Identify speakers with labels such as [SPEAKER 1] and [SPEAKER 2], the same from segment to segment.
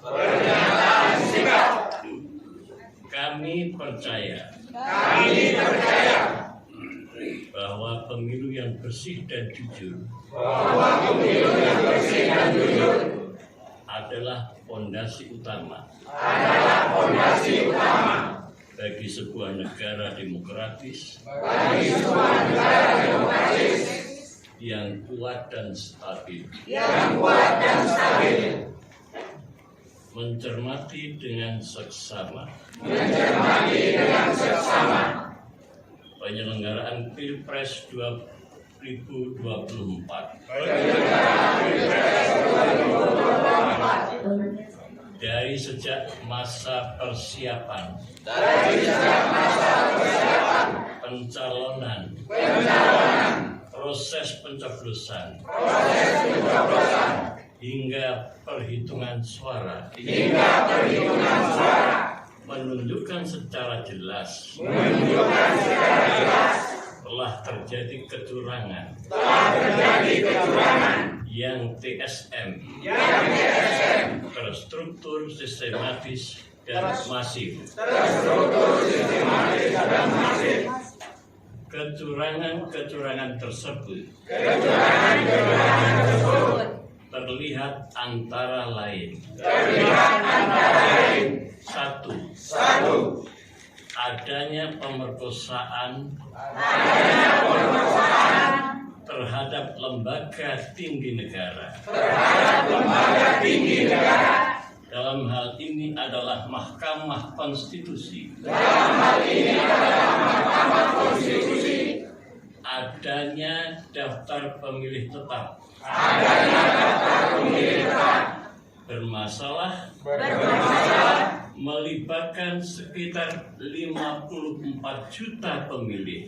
[SPEAKER 1] Pernyataan sikap. Kami percaya bahwa pemilu yang bersih dan jujur adalah fondasi utama bagi sebuah negara demokratis yang kuat dan stabil. Mencermati dengan seksama penyelenggaraan Pilpres 2024 dari sejak masa persiapan pencalonan, proses pencoblosan hingga perhitungan suara menunjukkan secara jelas telah terjadi kecurangan yang TSM terstruktur, sistematis dan masif. Kecurangan tersebut terlihat antara lain. Satu, adanya pemerkosaan terhadap lembaga tinggi negara. Dalam hal ini adalah Mahkamah Konstitusi. Adanya daftar pemilih tetap. Bermasalah melibatkan sekitar 54 juta pemilih.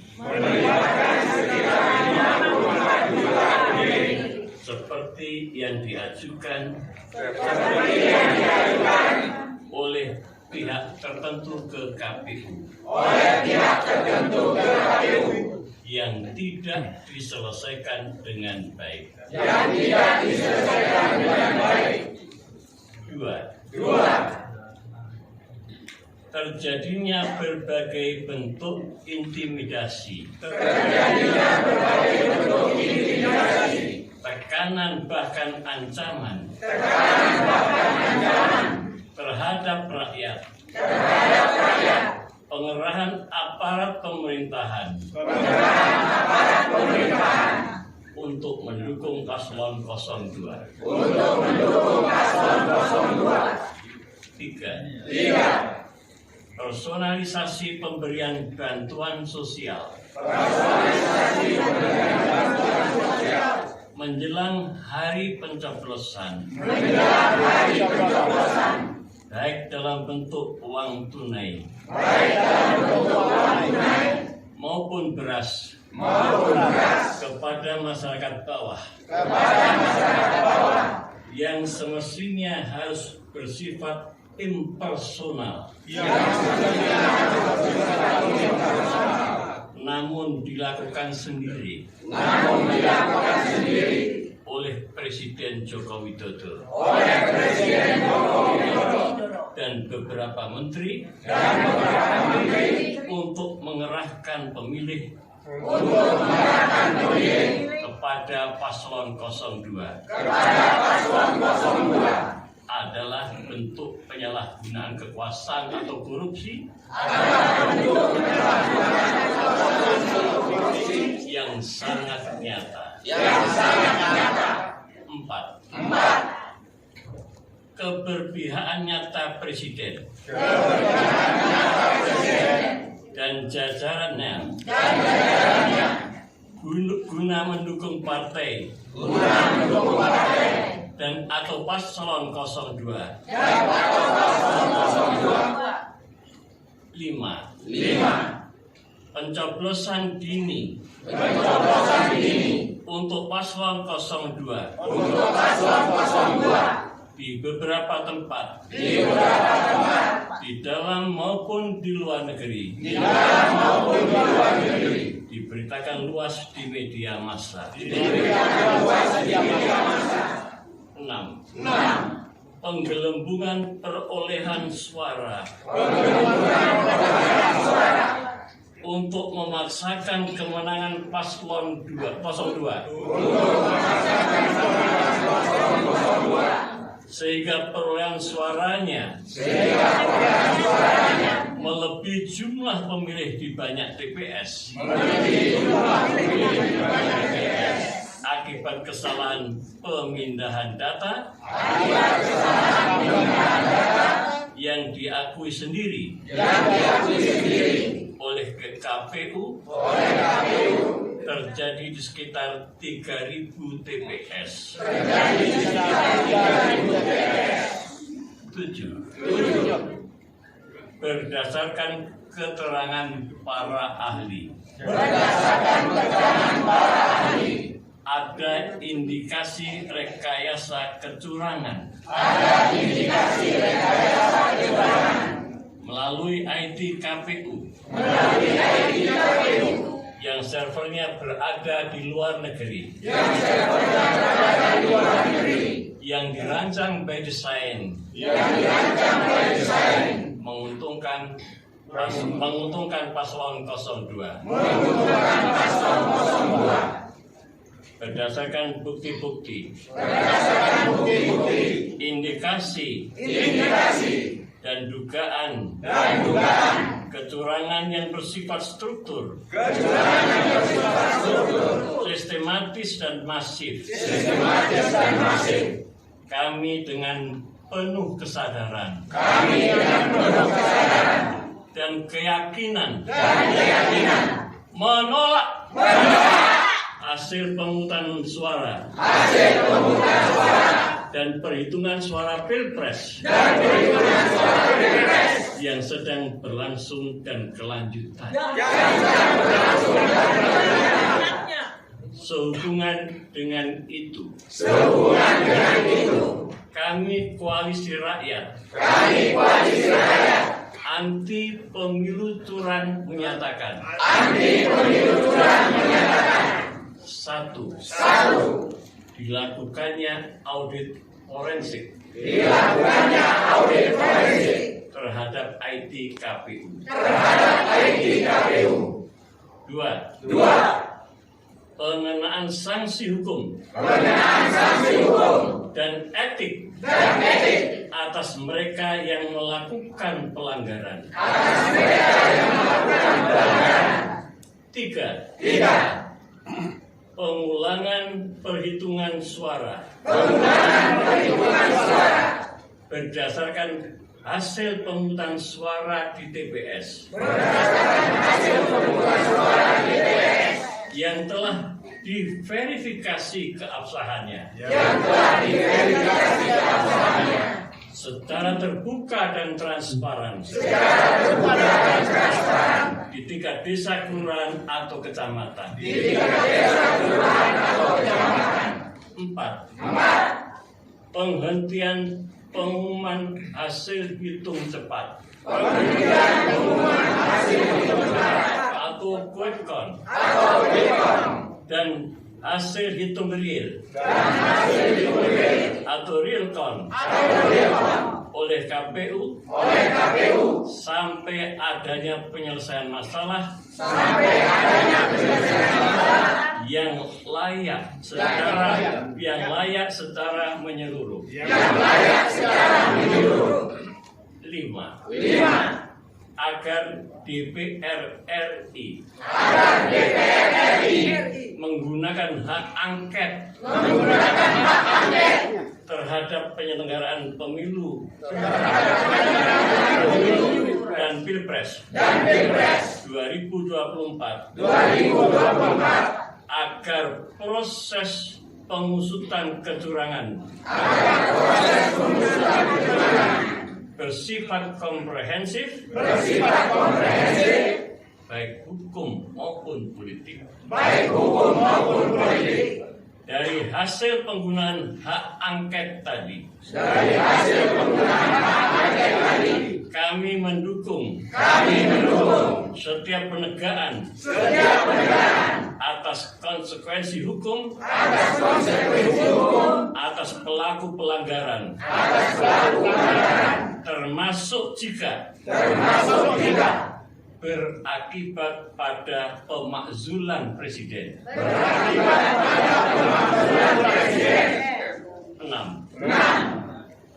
[SPEAKER 1] Seperti yang diajukan oleh pihak tertentu ke KPU. Yang tidak diselesaikan dengan baik. Dua, terjadinya berbagai bentuk intimidasi, tekanan bahkan ancaman terhadap rakyat, pengerahan aparat pemerintahan untuk mendukung paslon 02. Tiga, personalisasi pemberian bantuan sosial menjelang hari pencoblosan, baik dalam bentuk uang tunai maupun beras kepada masyarakat bawah yang semestinya harus bersifat impersonal, namun dilakukan sendiri oleh Presiden Joko Widodo dan beberapa menteri untuk mengerahkan pemilih kepada paslon 02 adalah bentuk penyalahgunaan kekuasaan atau korupsi yang sangat nyata. Empat, keberpihakan nyata Presiden dan jajarannya guna mendukung partai dan atau paslon 02. 5. Pencoblosan dini untuk paslon 02 di beberapa tempat di dalam maupun di luar negeri diberitakan luas di media massa. 6. penggelembungan perolehan suara untuk memaksakan kemenangan paslon 02 sehingga perolehan suaranya melebihi jumlah pemilih di banyak TPS akibat kesalahan pemindahan data yang diakui sendiri oleh KPU terjadi di sekitar 3.000 TPS. 7. Berdasarkan keterangan para ahli, ada indikasi rekayasa kecurangan melalui IT KPU yang servernya berada di luar negeri, yang dirancang by design, menguntungkan paslon 02. Berdasarkan bukti-bukti, indikasi dan dugaan kecurangan yang bersifat struktur, sistematis dan masif. Kami dengan penuh kesadaran dan keyakinan menolak hasil pemungutan suara dan perhitungan suara Pilpres yang sedang berlangsung dan kelanjutan. Sehubungan dengan itu, kami Koalisi Rakyat anti pemilu curang menyatakan 1. Dilakukannya audit forensik terhadap IT KPU. 2. Pengenaan sanksi hukum dan etik atas mereka yang melakukan pelanggaran. 3. Pengulangan perhitungan suara berdasarkan hasil pemungutan suara di TPS yang telah diverifikasi keabsahannya secara terbuka dan transparan di tingkat desa, kelurahan atau kecamatan. 4. Penghentian pengumuman hasil hitung cepat atau quick count dan hasil hitung real atau real count oleh KPU sampai adanya penyelesaian masalah yang layak secara menyeluruh. 5. Agar DPR RI menggunakan hak angket terhadap penyelenggaraan pemilu dan Pilpres 2024 agar proses pengusutan kecurangan bersifat komprehensif, baik hukum maupun politik. Dari hasil penggunaan hak angket tadi, kami mendukung setiap penegakan atas konsekuensi hukum atas pelaku pelanggaran termasuk jika berakibat pada pemakzulan presiden. 6.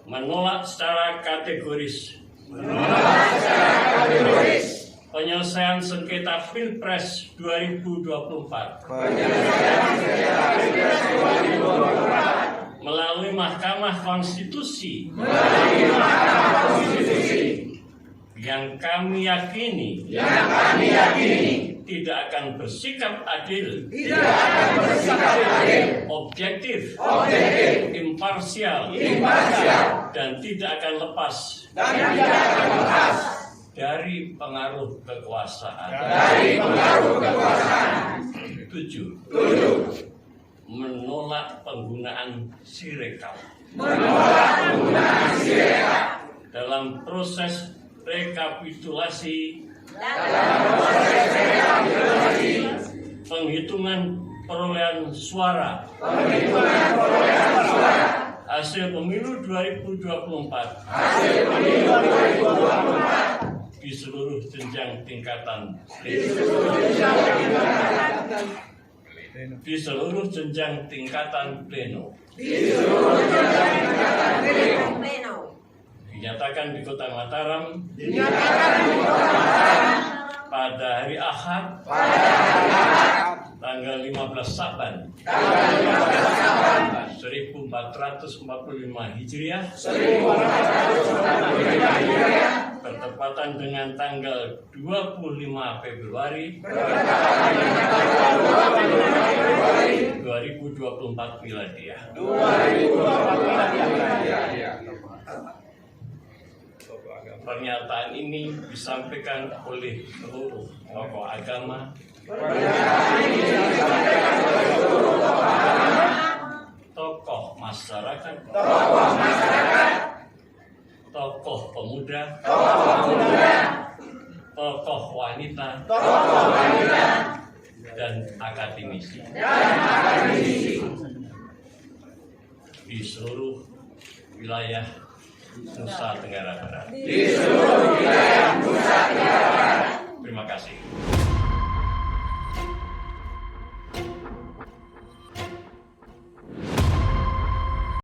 [SPEAKER 1] Menolak secara kategoris penyelesaian sengketa Pilpres 2024 melalui Mahkamah Konstitusi yang kami yakini tidak akan bersikap adil, objektif, imparsial, dan tidak akan lepas dari pengaruh kekuasaan. 7. Menolak penggunaan Sirekap dalam proses rekapitulasi penghitungan perolehan suara hasil pemilu 2024 di seluruh jenjang tingkatan pleno. Dinyatakan di Kota Mataram pada hari Ahad tanggal 15 Saban 1445 Hijriah bertepatan dengan tanggal 25 Februari 2024 Miladiah. Pernyataan ini disampaikan oleh seluruh tokoh agama, tokoh masyarakat, tokoh pemuda, tokoh wanita, dan akademisi di seluruh wilayah Nusa Tenggara Barat. Terima kasih.